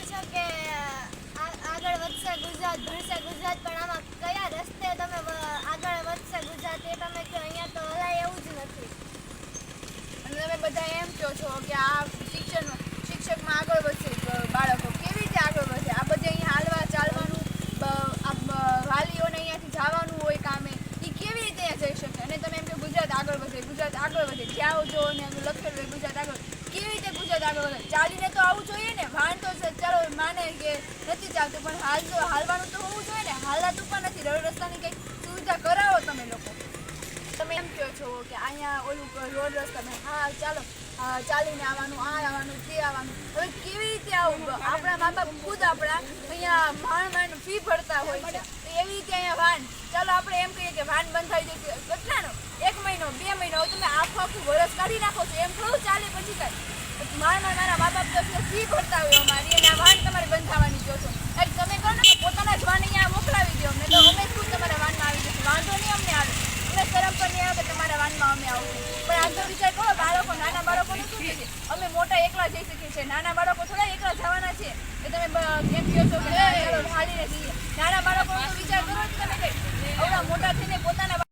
છો કે આગળ વધશે ગુજરાત, ભણશે ગુજરાત, પણ આમાં કયા રસ્તે તમે આગળ વધશે ગુજરાત એ તમે કહો. અહીંયા તો હલાય એવું જ નથી. અને તમે બધા એમ કહો છો કે આ શિક્ષકમાં આગળ વધશે બાળકો. કેવી રીતે આગળ વધે? આ બધે અહીંયા હાલવા ચાલવાનું, વાલીઓને અહીંયાથી જવાનું હોય કામે, એ કેવી રીતે અહીંયા જઈ શકે? અને તમે એમ કહો ગુજરાત આગળ વધે, ગુજરાત આગળ વધે, જ્યાં જો ને લખેલું હોય ગુજરાત આગળ. કેવી રીતે ગુજરાત આગળ વધે? ચાલીને તો આવવું જોઈએ ને. વાહન તો ચાલો માને કે નથી ચાલતું, પણ હાલવાનું તો હોવું જોઈએ ને. હાલાતું પણ નથી. રસ્તાની કંઈક સુવિધા કરાવો તમે લોકો. તમે એમ કહો છો કે અહીંયા ઓલું રોડ રસ્તા, હા ચાલો ચાલીને આવવાનું, આ આવવાનું, તે આવવાનું. હવે કેવી રીતે આવું? આપણા મા બાપ ખુદ આપણા અહીંયા માંડ ફી ભરતા હોય છે. તો એવી રીતે અહીંયા વાહન, ચાલો આપણે એમ કહીએ કે વાહન બંધ થઈ જશે. કેટલાનો? 1 મહિનો, 2 મહિનો. હવે તમે આખું વરસ કાઢી નાખો છો, એમ થોડું ચાલે પછી કાંઈ. મારા મા બાપ તો ફી ભરતા હોય અમારી, અને આ વાહન તમારે બંધ થવાની કહો છો. તમે કહો ને પોતાના જ વાહન અહીંયા મોકલાવી દો અમને, તો અમે ખુદ તમારા વાહનમાં આવી જશે. વાંધો નહીં અમને આવે. અમે શરમ પણ નહીં આવે કે તમારા વાહનમાં અમે આવું. પણ આજનો વિચાર કરો, બાળકો, નાના બાળકોને શું છે? અમે મોટા એકલા જઈ શકીએ છીએ, નાના બાળકો થોડા એકલા જવાના છે. એ તમે એમ કહો છો કે ચાલો હાલીને જઈએ. નાના બાળકોનો તો વિચાર કરો જ તમે. કંઈ આવડા મોટા થઈને પોતાના